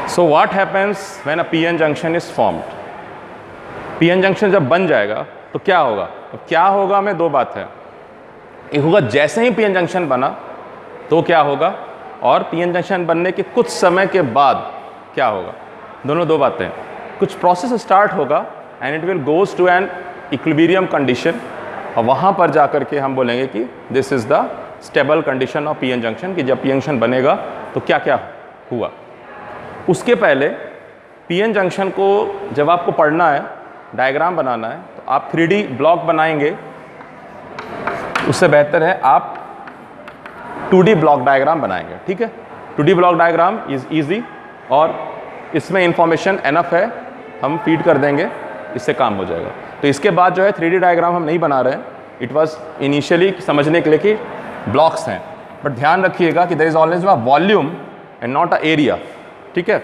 So what happens when a PN junction is formed? PN junction जब बन जाएगा तो क्या होगा? तो क्या होगा में दो बात है, एक होगा जैसे ही PN जंक्शन बना तो क्या होगा, और PN जंक्शन बनने के कुछ समय के बाद क्या होगा। दोनों दो बातें, कुछ प्रोसेस स्टार्ट होगा and it will goes to an equilibrium condition, और वहाँ पर जा कर के हम बोलेंगे कि this is the stable condition of PN junction, कि जब PN जंक्शन बनेगा तो क्या क्या हुआ। उसके पहले PN जंक्शन को जब आपको पढ़ना है, डायग्राम बनाना है, तो आप 3D ब्लॉक बनाएंगे, उससे बेहतर है आप 2D ब्लॉक डायग्राम बनाएंगे। ठीक है, 2D block diagram is easy और इसमें इंफॉर्मेशन एनफ है, हम फीड कर देंगे, इससे काम हो जाएगा। तो इसके बाद जो है 3D डायग्राम हम नहीं बना रहे हैं, इट वाज इनिशियली समझने के लिए कि ब्लॉक्स हैं, बट ध्यान रखिएगा कि there is always a volume and not a area. ठीक है,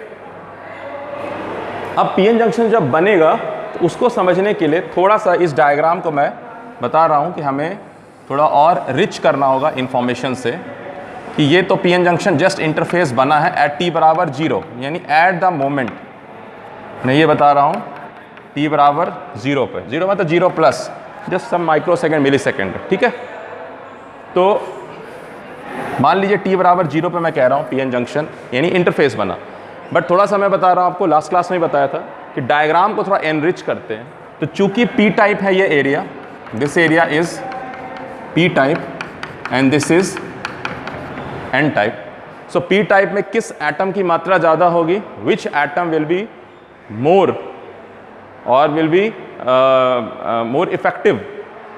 अब PN जंक्शन जब बनेगा तो उसको समझने के लिए थोड़ा सा इस डायग्राम को मैं बता रहा हूँ कि हमें थोड़ा और रिच करना होगा इंफॉर्मेशन से, कि ये तो PN जंक्शन जस्ट इंटरफेस बना है एट t बराबर 0, यानी एट द मोमेंट, मैं ये बता रहा हूँ t बराबर 0 पे, 0 मतलब 0 plus just some microsecond millisecond. ठीक है, तो मान लीजिए t बराबर 0 पे मैं कह रहा हूँ PN जंक्शन यानी इंटरफेस बना, बट थोड़ा सा मैं बता रहा हूँ आपको, लास्ट क्लास में बताया था कि डायग्राम को थोड़ा एनरिच करते हैं। तो चूंकि P टाइप है ये area, this area is P type and this is N type. So P type में किस एटम की मात्रा ज़्यादा होगी, which atom will be more और will be more effective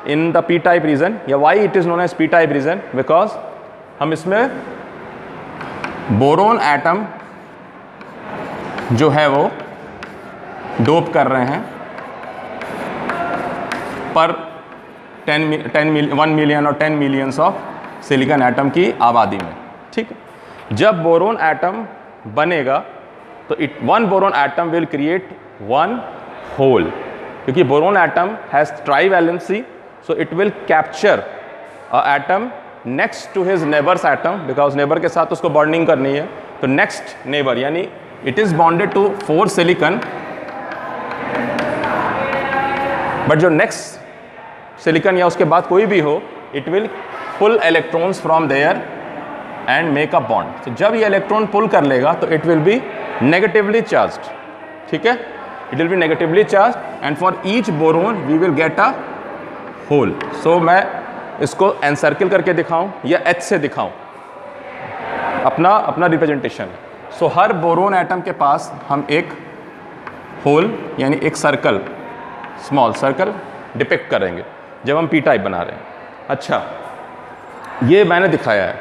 in the P type region, या why it is known as P type region, because हम इसमें बोरोन एटम जो है वो डोप कर रहे हैं पर 1 मिलियन और 10 मिलियंस ऑफ सिलिकॉन एटम की आबादी में। ठीक है, जब बोरोन एटम बनेगा तो one boron atom will create one hole, क्योंकि boron atom has trivalency, so it will capture a atom next to his neighbours atom, because neighbour के साथ उसको बॉन्डिंग करनी है, तो नेक्स्ट नेबर यानी it is bonded to 4 silicon, but जो next silicon या उसके बाद कोई भी हो, it will pull electrons from there and make a bond. तो जब ये इलेक्ट्रॉन पुल कर लेगा तो it will be negatively charged. ठीक है, it will be negatively charged and for each boron we will get a hole. So मैं इसको एनसर्किल करके दिखाऊं या H से दिखाऊं, अपना रिप्रेजेंटेशन। सो हर बोरोन एटम के पास हम एक होल यानी एक सर्कल, स्मॉल सर्कल डिपिक्ट करेंगे जब हम P टाइप बना रहे हैं। अच्छा, ये मैंने दिखाया है।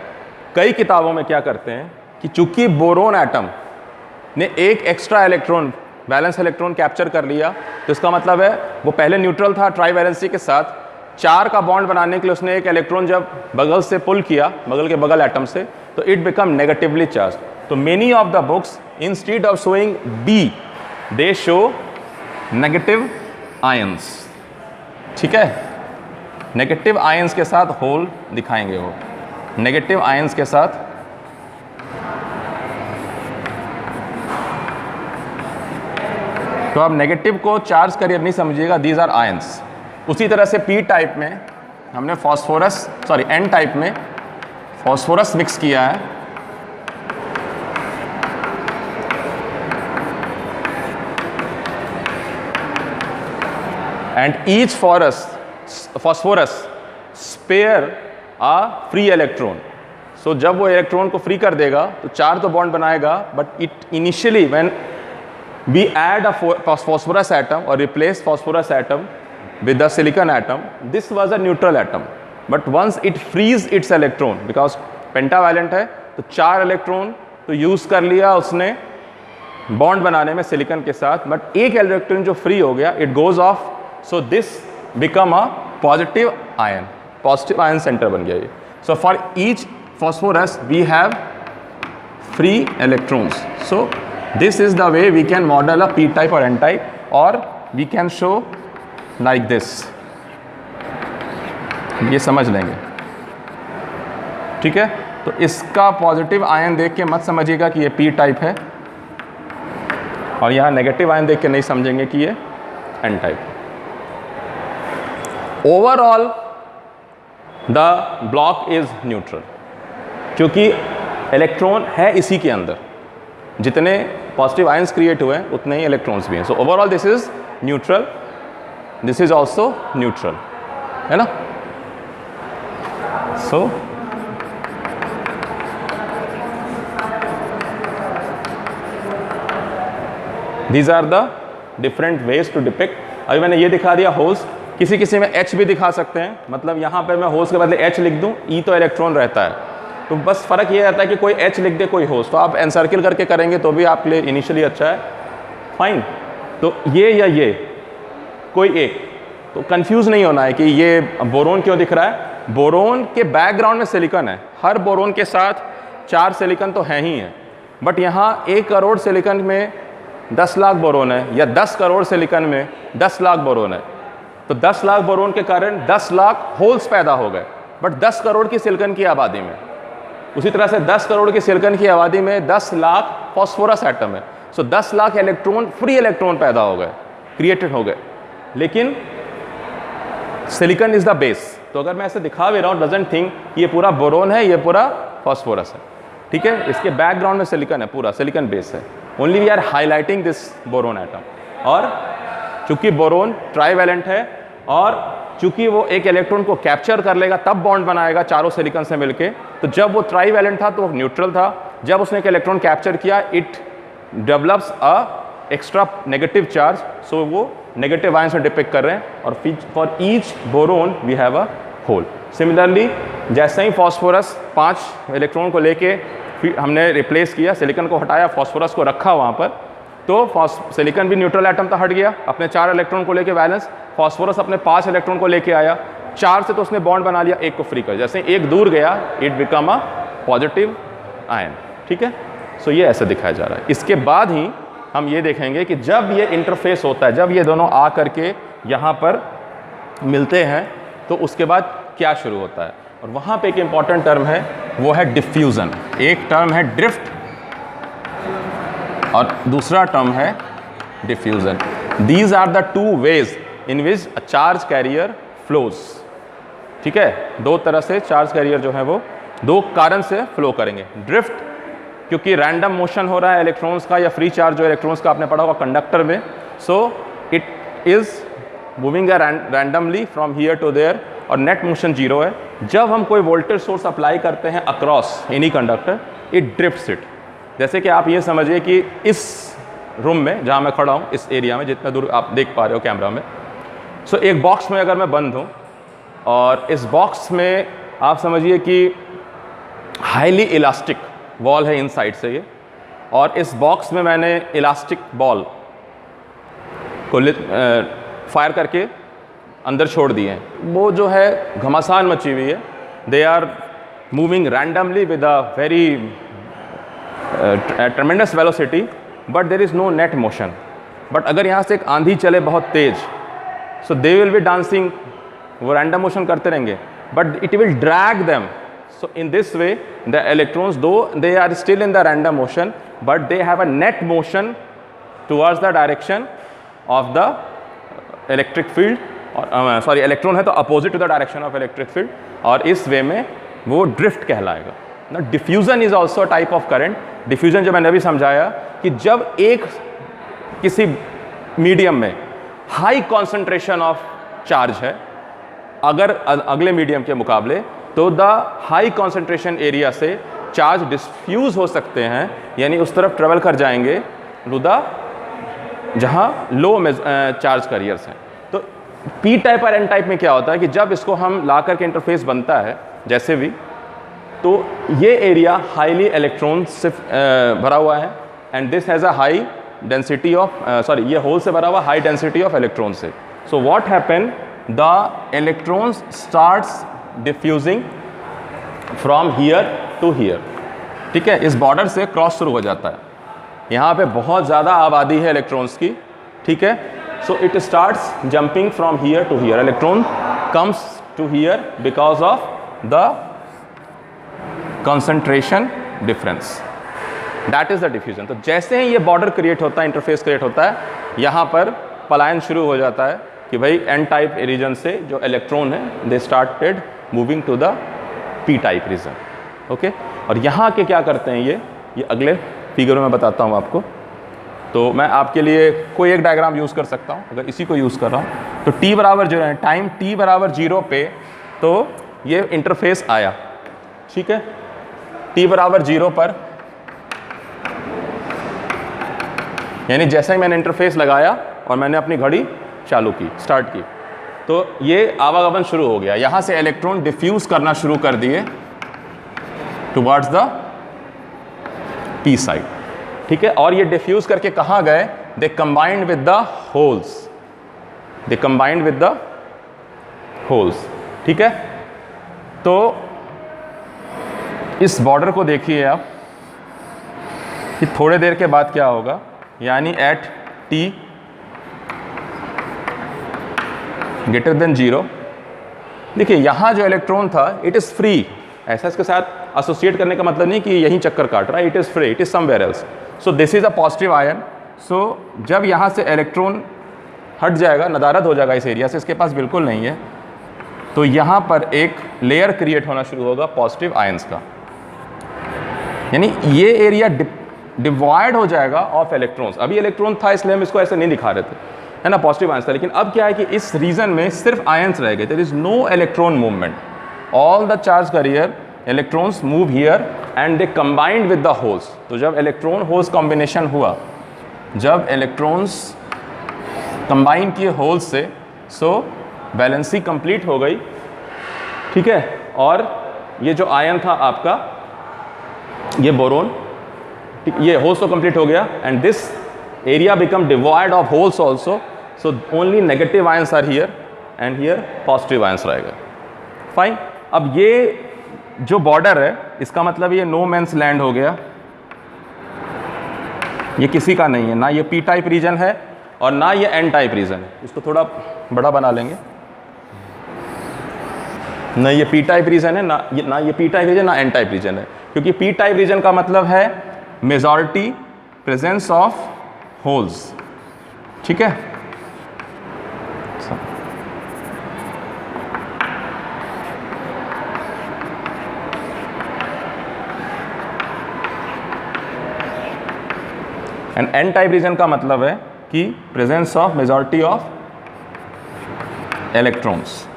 कई किताबों में क्या करते हैं कि चूंकि बोरोन एटम ने एक extra electron, balance electron capture कर लिया, तो इसका मतलब है वो पहले न्यूट्रल था ट्राईवैलेंसी के साथ, 4 का बॉन्ड बनाने के लिए उसने एक इलेक्ट्रॉन जब बगल से पुल किया, बगल के बगल एटम से, तो इट बिकम नेगेटिवली चार्ज। तो many of the books instead of showing B, they show negative ions. ठीक है, नेगेटिव आयंस के साथ होल दिखाएंगे, वो नेगेटिव आयंस के साथ। तो आप नेगेटिव को चार्ज करियर नहीं समझिएगा, दीज आर आयंस। उसी तरह से P टाइप में हमने N टाइप में फॉस्फोरस मिक्स किया है, and each phosphorus spare a free electron. सो जब वो इलेक्ट्रॉन को फ्री कर देगा तो 4 तो बॉन्ड बनाएगा, but it initially when we add a phosphorus atom और replace phosphorus atom with the silicon atom, this was a neutral atom, but once it frees its electron, because pentavalent है, तो 4 electron तो use कर लिया उसने bond बनाने में silicon के साथ, बट एक इलेक्ट्रॉन जो फ्री हो गया, it goes off, so this become a positive ion centre बन गया ये। So for each phosphorus we have free electrons. So this is the way we can model a P type or N type, or we can show like this. ये समझ लेंगे, ठीक है। तो इसका पॉजिटिव आयन देख के मत समझिएगा कि ये P टाइप है, और यहाँ नेगेटिव आयन देख के नहीं समझेंगे कि ये n type. Overall the block is neutral, क्योंकि इलेक्ट्रॉन है इसी के अंदर, जितने पॉजिटिव आयंस क्रिएट हुए हैं उतने ही इलेक्ट्रॉन्स भी हैं। So overall this is neutral, this is also neutral, है ना। सो these are the different ways to depict। अभी मैंने ये दिखा दिया होल्स, किसी किसी में H भी दिखा सकते हैं, मतलब यहाँ पे मैं होल्स के बदले H लिख दूँ, E तो इलेक्ट्रॉन रहता है, तो बस फ़र्क ये रहता है कि कोई H लिख दे कोई होल्स, तो आप एनसर्किल करके करेंगे तो भी आपके लिए इनिशियली अच्छा है, फाइन। तो ये या ये कोई एक, तो कंफ्यूज नहीं होना है कि ये बोरोन क्यों दिख रहा है। बोरोन के बैकग्राउंड में सिलिकॉन है, हर बोरोन के साथ 4 सिलिकॉन तो हैं ही हैं, बट यहाँ 1 करोड़ सिलिकॉन में 10 लाख बोरोन है, या 10 करोड़ सिलिकॉन में 10 लाख बोरोन है, तो 10 लाख बोरोन के कारण 10 लाख होल्स पैदा हो गए, बट 10 करोड़ की सिलिकॉन की आबादी में। उसी तरह से 10 करोड़ की सिलिकॉन की आबादी में 10 लाख फॉस्फोरस एटम है, सो 10 लाख इलेक्ट्रॉन, फ्री इलेक्ट्रॉन पैदा हो गए, क्रिएटेड हो गए, लेकिन सिलिकॉन इज द बेस। तो अगर मैं ऐसे दिखा भी रहा हूँ, डजंट थिंक ये पूरा बोरोन है, ये पूरा फॉस्फोरस है, ठीक है। इसके बैकग्राउंड में सिलिकॉन है, पूरा सिलिकॉन बेस है, only we are highlighting this boron atom. और चूंकि बोरोन ट्राईवैलेंट है, और चूंकि वो एक इलेक्ट्रॉन को कैप्चर कर लेगा तब बॉन्ड बनाएगा चारों सिलिकॉन से मिलके, तो जब वो ट्राईवैलेंट था तो वो न्यूट्रल था, जब उसने एक इलेक्ट्रॉन कैप्चर किया it develops a extra negative charge, so वो नेगेटिव आयन से डिपिक्ट कर रहे हैं, और for each boron we have a hole. Similarly जैसे ही फॉस्फोरस 5 इलेक्ट्रॉन को लेके हमने रिप्लेस किया, सिलिकॉन को हटाया, फॉस्फोरस को रखा वहाँ पर, तो सिलिकॉन भी न्यूट्रल एटम था, हट गया अपने 4 इलेक्ट्रॉन को लेके वैलेंस, फॉस्फोरस अपने 5 इलेक्ट्रॉन को लेके आया, 4 से तो उसने बॉन्ड बना लिया, 1 को फ्री कर, जैसे एक दूर गया it become a positive ion, ठीक है। सो ये ऐसे दिखाया जा रहा है। इसके बाद ही हम ये देखेंगे कि जब ये इंटरफेस होता है, जब ये दोनों आ करके यहाँ पर मिलते हैं, तो उसके बाद क्या शुरू होता है, और वहाँ पे एक इंपॉर्टेंट टर्म है, वो है डिफ्यूज़न। एक टर्म है ड्रिफ्ट और दूसरा टर्म है diffusion. These are the 2 ways in which a charge carrier flows, ठीक है। 2 तरह से चार्ज कैरियर जो है वो 2 कारण से फ्लो करेंगे। ड्रिफ्ट क्योंकि रैंडम मोशन हो रहा है इलेक्ट्रॉन्स का, या फ्री चार्ज जो इलेक्ट्रॉन्स का आपने पढ़ा होगा कंडक्टर में, so it is moving randomly from here to there, और नेट मोशन 0 है। जब हम कोई वोल्टेज सोर्स अप्लाई करते हैं across any conductor, it drifts it. जैसे कि आप ये समझिए कि इस रूम में जहाँ मैं खड़ा हूँ, इस एरिया में, जितना दूर आप देख पा रहे हो कैमरा में, सो एक बॉक्स में अगर मैं बंद हूँ, और इस बॉक्स में आप समझिए कि हाईली इलास्टिक वॉल है इनसाइड से ये, और इस बॉक्स में मैंने इलास्टिक बॉल को फायर करके अंदर छोड़ दिए हैं, वो जो है घमासान मची हुई है, they are moving randomly with a very tremendous velocity, but there is no net motion. But अगर यहाँ से एक आंधी चले बहुत तेज, so they will be dancing, वो रैंडम मोशन करते रहेंगे, but it will drag them. So in this way the electrons, though they are still in the random motion, but they have a net motion towards the direction of the electric field, और sorry electron है तो opposite to the direction of electric field, और इस way में वो drift कहलाएगा ना। Diffusion is also type of current. Diffusion जो मैंने अभी समझाया कि जब एक किसी मीडियम में हाई कॉन्सेंट्रेशन ऑफ चार्ज है, अगर अगले मीडियम के मुकाबले, तो द हाई कॉन्सेंट्रेशन एरिया से चार्ज डिफ्यूज़ हो सकते हैं, यानी उस तरफ ट्रेवल कर जाएंगे टू द जहाँ लो में चार्ज कैरियर्स हैं। तो पी टाइप और एन टाइप में क्या होता है कि जब इसको हम ला करके इंटरफेस बनता है जैसे भी, तो ये एरिया हाईली इलेक्ट्रॉन से भरा हुआ है, and this has a high density of sorry ये होल से भरा हुआ हाई डेंसिटी ऑफ इलेक्ट्रॉन से। So what happen, the electrons starts diffusing from here to here, ठीक है। इस बॉर्डर से क्रॉस शुरू हो जाता है, यहाँ पे बहुत ज़्यादा आबादी है इलेक्ट्रॉन्स की, ठीक है। So it starts jumping from here to here, electron comes to here because of the concentration difference, that is the diffusion. तो जैसे ही ये बॉर्डर क्रिएट होता है, इंटरफेस क्रिएट होता है, यहाँ पर पलायन शुरू हो जाता है कि भाई एन टाइप रीजन से जो इलेक्ट्रॉन है they started moving to the P type region. Okay, और यहाँ के क्या करते हैं ये अगले फिगर में बताता हूँ आपको। तो मैं आपके लिए कोई एक डायग्राम यूज़ कर सकता हूँ, अगर इसी को यूज़ कर रहा हूँ। तो t बराबर 0 है, टाइम t बराबर 0 पे तो ये इंटरफेस आया, ठीक है। t बराबर 0 पर यानी जैसे ही मैंने इंटरफेस लगाया और मैंने अपनी घड़ी चालू की, स्टार्ट की, तो ये आवागमन शुरू हो गया। यहाँ से इलेक्ट्रॉन डिफ्यूज करना शुरू कर दिए टुवर्ड्स द पी साइड, ठीक है। और ये डिफ्यूज करके कहाँ गए? They combined with the holes, they combined with the holes, ठीक है। तो इस बॉर्डर को देखिए आप कि थोड़े देर के बाद क्या होगा, यानी एट t ग्रेटर देन 0, देखिए यहाँ जो इलेक्ट्रॉन था इट इज़ फ्री, ऐसा इसके साथ एसोसिएट करने का मतलब नहीं कि यहीं चक्कर काट रहा है, it is free, it is somewhere else. So this is a positive ion. So जब यहाँ से इलेक्ट्रॉन हट जाएगा, नदारद हो जाएगा इस एरिया से, इसके पास बिल्कुल नहीं है, तो यहाँ पर एक लेयर क्रिएट होना शुरू होगा पॉजिटिव आयंस का, यानी ये एरिया डिवाइड हो जाएगा ऑफ इलेक्ट्रॉन्स। अभी इलेक्ट्रॉन था इसलिए हम इसको ऐसे नहीं दिखा रहे थे, है ना, पॉजिटिव आयंस था। लेकिन अब क्या है कि इस रीजन में सिर्फ आयंस रह गए, there is no electron movement, all the charge carrier electrons move here and they combined with the holes. तो जब इलेक्ट्रॉन होल्स कॉम्बिनेशन हुआ, जब इलेक्ट्रॉन्स कंबाइन किए होल्स से, सो बैलेंसी कंप्लीट हो गई, ठीक है। और ये जो आयन था आपका, ये बोरोन, ये होल्स तो कंप्लीट हो गया and this area become devoid of holes also, so only negative ions are here and here positive ions रहेगा। फाइन। अब ये जो बॉर्डर है इसका मतलब ये नो मैंस लैंड हो गया, ये किसी का नहीं है, ना ये पी टाइप रीजन है और ना ये एन टाइप रीजन है। इसको थोड़ा बड़ा बना लेंगे, ना ये पी टाइप रीजन है, ना ये पी टाइप रीजन, ना एन टाइप रीजन है, क्योंकि पी टाइप रीजन का मतलब है मेजॉरिटी प्रेजेंस ऑफ होल्स, ठीक है। एंड एन टाइप रीजन का मतलब है कि presence of majority of electrons.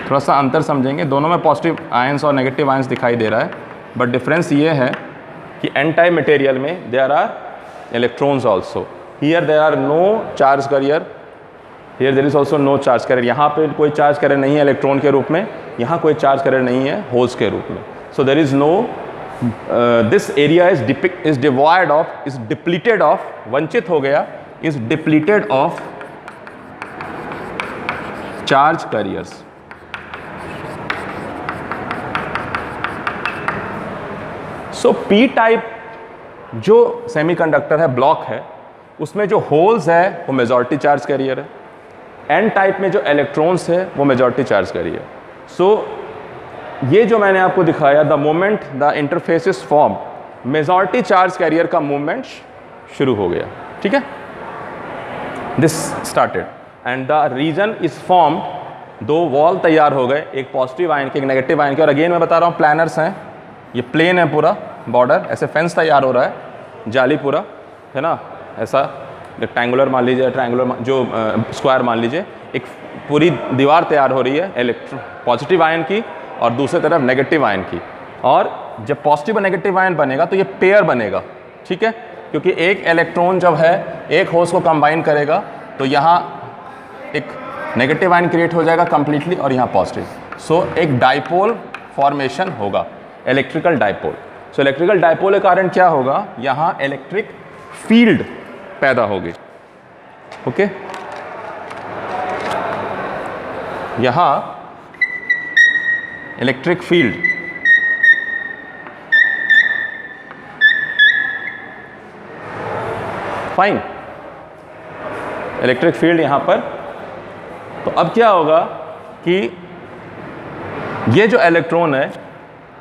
थोड़ा सा अंतर समझेंगे, दोनों में पॉजिटिव आयंस और नेगेटिव आयंस दिखाई दे रहा है, बट डिफरेंस ये है कि एन टाइप मटेरियल में there are electrons also, here there are no charge carrier, here there is also no charge carrier. यहाँ पे कोई चार्ज कैरियर नहीं है इलेक्ट्रॉन के रूप में, यहाँ कोई चार्ज कैरियर नहीं है होल्स के रूप में। So there is no, this area is devoid of, is depleted of, वंचित हो गया, is depleted of charge carriers. So P type जो सेमीकंडक्टर है, ब्लॉक है, उसमें जो होल्स है वो मेजॉरिटी चार्ज कैरियर है, एन टाइप में जो इलेक्ट्रॉन्स है वो मेजॉरिटी चार्ज कैरियर। सो ये जो मैंने आपको दिखाया, the moment the interface is form, majority charge carrier का मूवमेंट शुरू हो गया, ठीक है। This started and the region is form, दो वॉल तैयार हो गए, एक पॉजिटिव आयन के, एक नेगेटिव आयन के। और अगेन मैं बता रहा हूँ प्लानर्स हैं, ये प्लेन है पूरा बॉर्डर, ऐसे फेंस तैयार हो रहा है, जाली पूरा, है ना, ऐसा रेक्टेंगुलर मान लीजिए, ट्रायंगुलर जो स्क्वायर मान लीजिए, एक पूरी दीवार तैयार हो रही है पॉजिटिव आयन की और दूसरी तरफ नेगेटिव आयन की। और जब पॉजिटिव और नेगेटिव आयन बनेगा तो ये पेयर बनेगा, ठीक है, क्योंकि एक इलेक्ट्रॉन जब है एक होल्स को कंबाइन करेगा तो यहाँ एक नेगेटिव आयन क्रिएट हो जाएगा कंप्लीटली और यहाँ पॉजिटिव। सो एक डाइपोल फॉर्मेशन होगा, electrical dipole. So electrical dipole के कारण क्या होगा, यहाँ इलेक्ट्रिक फील्ड पैदा होगी, ओके। यहाँ electric field, fine, electric field यहाँ पर। तो अब क्या होगा कि ये जो इलेक्ट्रॉन है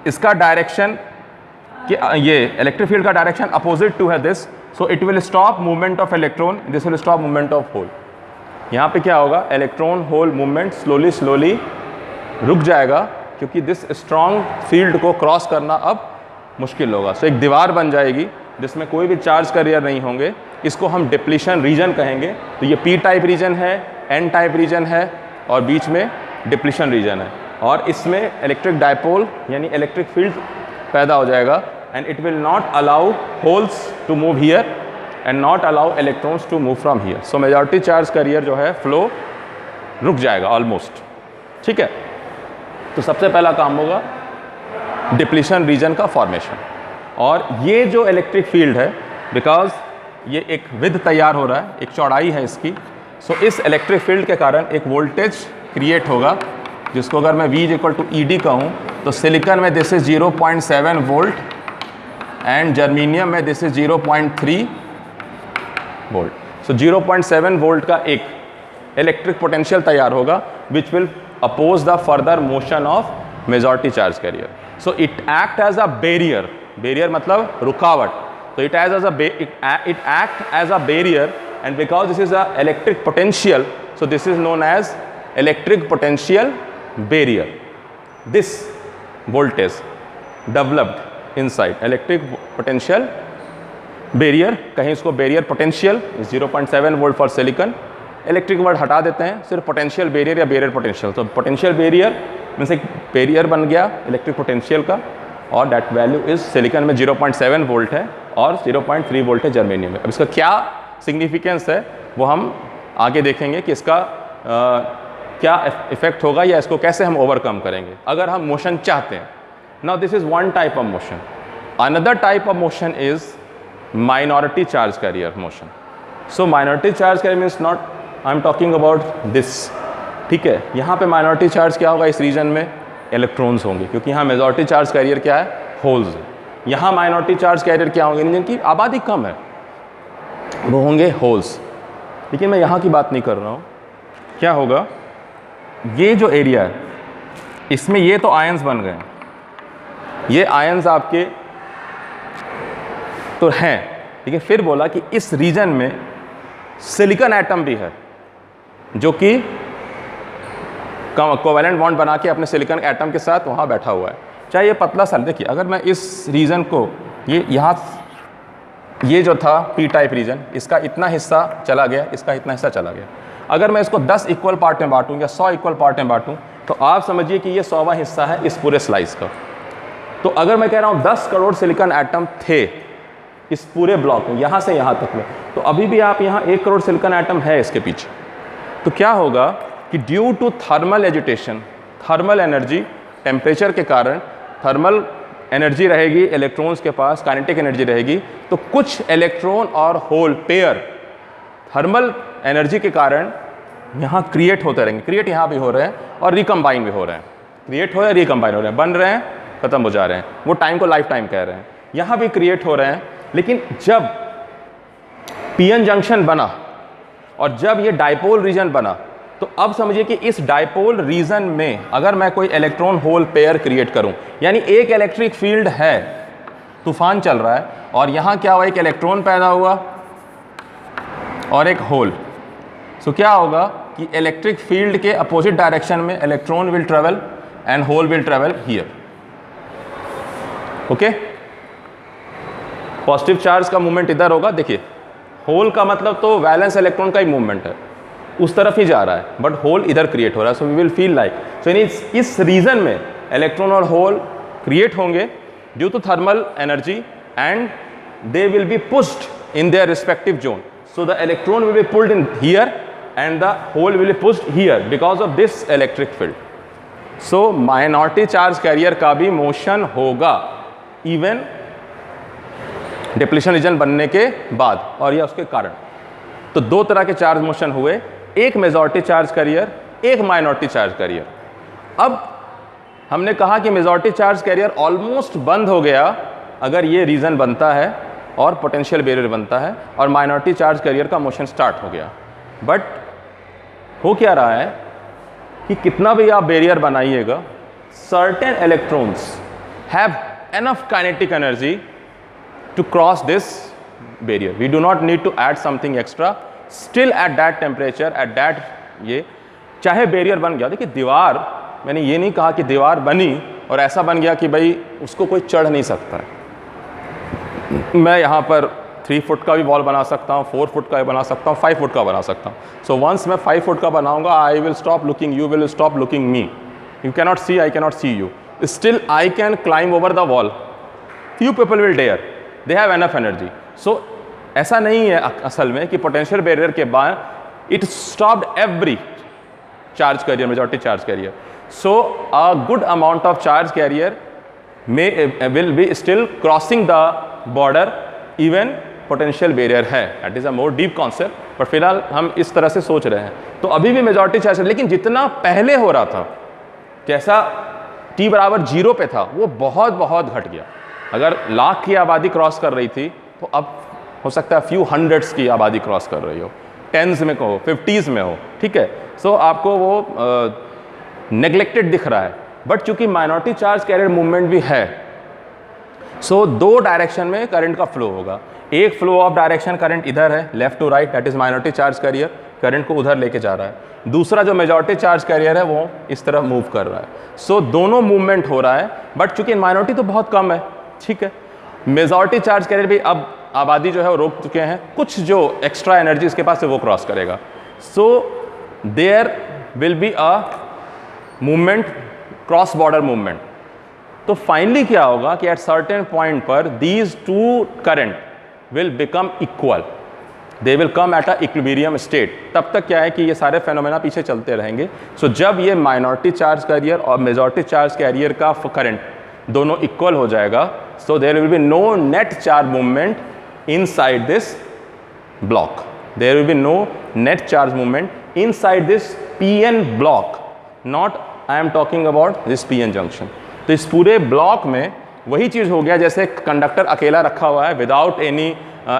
इसका डायरेक्शन कि ये इलेक्ट्रिक फील्ड का डायरेक्शन अपोजिट टू है this, so it will stop movement of electron, this will stop movement of hole. यहाँ पे क्या होगा, इलेक्ट्रॉन होल मूवमेंट स्लोली रुक जाएगा क्योंकि दिस स्ट्रॉन्ग फील्ड को क्रॉस करना अब मुश्किल होगा। सो एक दीवार बन जाएगी जिसमें कोई भी चार्ज कैरियर नहीं होंगे, इसको हम डिप्लीशन रीजन कहेंगे। तो ये पी टाइप रीजन है, एन टाइप रीजन है और बीच में डिप्लीशन रीजन है, और इसमें इलेक्ट्रिक डायपोल यानी इलेक्ट्रिक फील्ड पैदा हो जाएगा and it will not allow holes to move here and not allow electrons to move from here. So majority charge carrier जो है फ्लो रुक जाएगा ऑलमोस्ट। ठीक है, तो सबसे पहला काम होगा डिप्लीशन रीजन का फॉर्मेशन। और ये जो इलेक्ट्रिक फील्ड है, बिकॉज ये एक विड्थ तैयार हो रहा है, एक चौड़ाई है इसकी, सो इस इलेक्ट्रिक फील्ड के कारण एक वोल्टेज क्रिएट होगा जिसको अगर मैं V = ED कहूँ तो सिलिकॉन में this is 0.7 volt and germanium में this is 0.3 volt. So 0.7 volt का एक इलेक्ट्रिक पोटेंशियल तैयार होगा which will oppose the further motion of majority charge carrier. So it act as a barrier, barrier मतलब रुकावट, तो it act as a barrier and because this is a electric potential, so this is known as electric potential barrier. This voltage developed inside electric potential barrier, कहीं इसको barrier potential 0.7 volt for silicon, electric word हटा देते हैं, सिर्फ potential barrier या barrier potential. तो potential barrier में से एक बैरियर बन गया इलेक्ट्रिक पोटेंशियल का, और दैट वैल्यू इज सिलिकॉन में 0.7 वोल्ट है और 0.3 वोल्ट है जर्मेनियम में। अब इसका क्या सिग्निफिकेंस है वो हम आगे देखेंगे कि इसका क्या इफेक्ट होगा या इसको कैसे हम ओवरकम करेंगे अगर हम मोशन चाहते हैं। Now this is one type of motion. Another type of motion is minority charge career motion. So minority charge career means not, I am talking about this. ठीक है, यहाँ पे माइनॉरिटी चार्ज क्या होगा, इस रीजन में इलेक्ट्रॉन्स होंगे क्योंकि यहाँ मेजॉरिटी चार्ज कैरियर क्या है, होल्स है। यहाँ माइनॉरिटी चार्ज कैरियर क्या होंगे, जिनकी आबादी कम है वो होंगे होल्स। लेकिन मैं यहाँ की बात नहीं कर रहा हूँ। क्या होगा, ये जो एरिया है इसमें ये तो आयंस बन गए, ये आयंस आपके तो हैं, लेकिन फिर बोला कि इस रीजन में सिलिकॉन एटम भी है जो कि कोवैलेंट बॉन्ड बना के अपने सिलिकॉन एटम के साथ वहाँ बैठा हुआ है। चाहे ये पतला सा, देखिए अगर मैं इस रीजन को ये जो था पी टाइप रीजन, इसका इतना हिस्सा चला गया, इसका इतना हिस्सा चला गया। अगर मैं इसको 10 इक्वल पार्ट में बांटूं या 100 इक्वल पार्ट में बांटूं तो आप समझिए कि ये 100वां हिस्सा है इस पूरे स्लाइस का। तो अगर मैं कह रहा हूँ 10 करोड़ सिलिकॉन एटम थे इस पूरे ब्लॉक में, यहाँ से यहाँ तक में, तो अभी भी आप यहाँ 1 करोड़ सिलिकॉन एटम है इसके पीछे। तो क्या होगा कि due to thermal agitation, thermal energy, temperature के कारण थर्मल एनर्जी रहेगी इलेक्ट्रॉन्स के पास, काइनेटिक एनर्जी रहेगी, तो कुछ इलेक्ट्रॉन और होल पेयर थर्मल एनर्जी के कारण यहाँ क्रिएट होते रहेंगे। क्रिएट यहाँ भी हो रहे हैं और रिकम्बाइन भी हो रहे हैं, क्रिएट हो रहे हैं, रिकम्बाइन हो रहे हैं, बन रहे हैं, खत्म हो जा रहे हैं। वो टाइम को लाइफ टाइम कह रहे हैं। यहाँ भी क्रिएट हो रहे हैं, लेकिन जब पीएन जंक्शन बना और जब ये डाइपोल रीजन बना, तो अब समझिए कि इस डाइपोल रीजन में अगर मैं कोई इलेक्ट्रॉन होल पेयर क्रिएट करूं, यानी एक इलेक्ट्रिक फील्ड है, तूफान चल रहा है और यहाँ क्या हुआ, एक इलेक्ट्रॉन पैदा हुआ और एक होल। सो क्या होगा कि इलेक्ट्रिक फील्ड के अपोजिट डायरेक्शन में electron will travel and hole will travel here. Okay, positive charge का मूवमेंट इधर होगा, देखिए होल का मतलब तो वैलेंस इलेक्ट्रॉन का ही मूवमेंट है, उस तरफ ही जा रहा है, बट होल इधर क्रिएट हो रहा है। So we will feel like, so इस रीजन में इलेक्ट्रॉन और होल क्रिएट होंगे due to thermal energy and they will be pushed in their respective zone. So the electron will be pulled in here and the hole will be pushed here because of this electric field. So minority charge carrier का भी motion होगा even depletion बनने के बाद, और यह उसके कारण। तो दो तरह के चार्ज मोशन हुए, एक मेजॉरिटी चार्ज कैरियर, एक माइनॉरिटी चार्ज कैरियर। अब हमने कहा कि मेजॉरिटी चार्ज कैरियर ऑलमोस्ट बंद हो गया अगर ये रीजन बनता है और पोटेंशियल बैरियर बनता है, और माइनॉरिटी चार्ज कैरियर का मोशन स्टार्ट हो गया। बट हो क्या रहा है कि कितना भी आप बैरियर बनाइएगा, certain electrons have enough kinetic energy to cross this barrier. We do not need to add something extra. Still at that temperature, at that ये चाहे बैरियर बन गया. देखिए दीवार, मैंने ये नहीं कहा कि दीवार बनी और ऐसा बन गया कि भाई उसको कोई चढ़ नहीं सकता है. मैं यहाँ पर 3 फुट का भी वॉल बना सकता हूँ, 4 फुट का भी बना सकता हूँ, 5 फुट का बना सकता हूँ. सो वंस मैं 5 फुट का बनाऊंगा, I will stop looking, you will stop looking me. You cannot see, I cannot see you. Still I can climb over the wall. Few people will dare, they have enough energy. So ऐसा नहीं है असल में कि potential barrier के बाद it stopped every charge carrier, majority charge carrier. So a good amount of charge carrier will be still crossing the border even potential barrier है. That is a more deep concept, पर फिलहाल हम इस तरह से सोच रहे हैं. तो अभी भी मेजॉरिटी चार्ज, लेकिन जितना पहले हो रहा था, जैसा t बराबर 0 पे था, वो बहुत बहुत घट गया. अगर लाख की आबादी क्रॉस कर रही थी, तो अब हो सकता है फ्यू हंड्रेड्स की आबादी क्रॉस कर रही हो, 10s में कहो, 50s में हो. ठीक है. सो आपको वो नेग्लेक्टेड दिख रहा है. बट चूंकि माइनॉरिटी चार्ज कैरियर मूवमेंट भी है, सो 2 डायरेक्शन में करंट का फ्लो होगा. एक फ्लो ऑफ डायरेक्शन करंट इधर है, left to right, that is minority charge carrier, current को उधर लेके जा रहा है. दूसरा जो मेजॉरिटी चार्ज कैरियर है वो इस तरफ मूव कर रहा है. सो दोनों मूवमेंट हो रहा है. बट चूंकि माइनॉरिटी तो बहुत कम है, ठीक है, मेजॉरिटी चार्ज कैरियर भी अब आबादी जो है वो रोक चुके हैं. कुछ जो एक्स्ट्रा एनर्जी इसके पास है वो क्रॉस करेगा. So there will be a movement, cross border movement. तो फाइनली क्या होगा कि एट सर्टेन पॉइंट पर these 2 current will become equal, they will come at a equilibrium state. तब तक क्या है कि ये सारे फेनोमेना पीछे चलते रहेंगे. सो जब ये माइनॉरिटी चार्ज कैरियर और मेजॉरिटी चार्ज कैरियर का करंट दोनों इक्वल हो जाएगा, so there will be no net charge movement inside this block. There will be no net charge movement inside this PN block, not I am talking about this PN junction. तो इस पूरे block में वही चीज़ हो गया जैसे conductor अकेला रखा हुआ है without any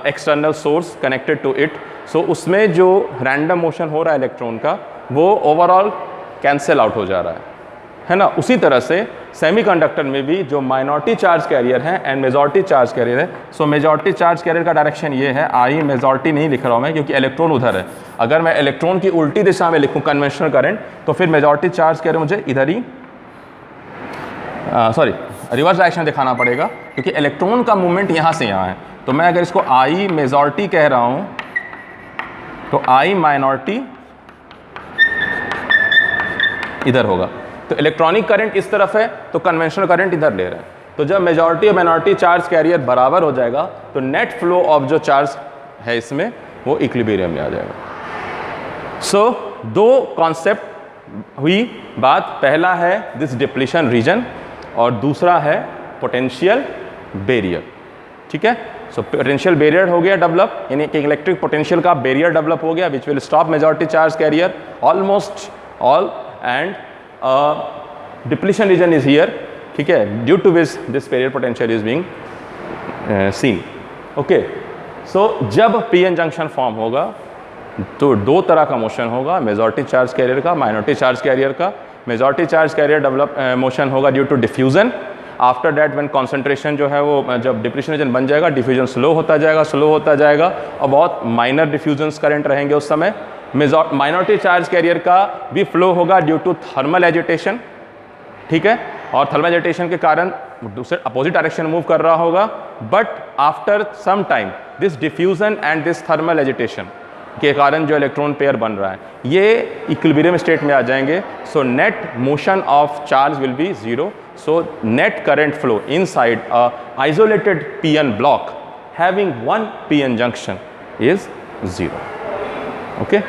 external source connected to it. So उसमें जो रैंडम मोशन हो रहा है इलेक्ट्रॉन का, वो ओवरऑल कैंसिल आउट हो जा रहा है ना. उसी तरह से सेमीकंडक्टर में भी जो माइनॉरिटी चार्ज कैरियर है एंड मेजॉरिटी चार्ज कैरियर है, सो मेजॉरिटी चार्ज कैरियर का डायरेक्शन ये है. आई मेजॉरिटी नहीं लिख रहा हूँ मैं क्योंकि इलेक्ट्रॉन उधर है. अगर मैं इलेक्ट्रॉन की उल्टी दिशा में लिखूँ कन्वेंशनल करंट, तो फिर मेजॉरिटी चार्ज कैरियर मुझे इधर ही रिवर्स डायरेक्शन दिखाना पड़ेगा क्योंकि इलेक्ट्रॉन का मूवमेंट यहाँ से यहाँ है. तो मैं अगर इसको आई मेजॉरिटी कह रहा हूँ, तो आई माइनॉरिटी इधर होगा. तो इलेक्ट्रॉनिक करंट इस तरफ है, तो कन्वेंशनल करंट इधर ले रहे हैं. तो जब मेजॉरिटी और माइनॉरिटी चार्ज कैरियर बराबर हो जाएगा, तो नेट फ्लो ऑफ जो चार्ज है इसमें वो इक्विलिब्रियम में आ जाएगा. सो 2 कॉन्सेप्ट हुई बात. पहला है दिस डिप्लीशन रीजन और दूसरा है पोटेंशियल बैरियर. ठीक है. सो पोटेंशियल बैरियर हो गया डेवलप, यानी कि इलेक्ट्रिक पोटेंशियल का बैरियर डेवलप हो गया which will stop majority charge carrier almost all, and depletion region is here. ठीक है, due to which this barrier potential is being seen. Okay. So जब पीएन जंक्शन फॉर्म होगा तो 2 तरह का मोशन होगा, मेजॉरिटी चार्ज कैरियर का, minority charge carrier का. Majority charge carrier develop motion होगा due to diffusion. After that when concentration जो है वो जब डिप्लीशन रीजन बन जाएगा, डिफ्यूजन स्लो होता जाएगा और बहुत माइनर डिफ्यूजन्स करंट रहेंगे उस समय. माइनॉरिटी चार्ज कैरियर का भी फ्लो होगा ड्यू टू थर्मल एजिटेशन. ठीक है, और थर्मल एजिटेशन के कारण दूसरे अपोजिट डायरेक्शन मूव कर रहा होगा. But after some time this diffusion and this thermal agitation के कारण जो इलेक्ट्रॉन पेयर बन रहा है ये इक्विलिब्रियम स्टेट में आ जाएंगे. So net motion of charge will be 0. So net current flow inside a isolated PN block having 1 PN junction is 0. Okay.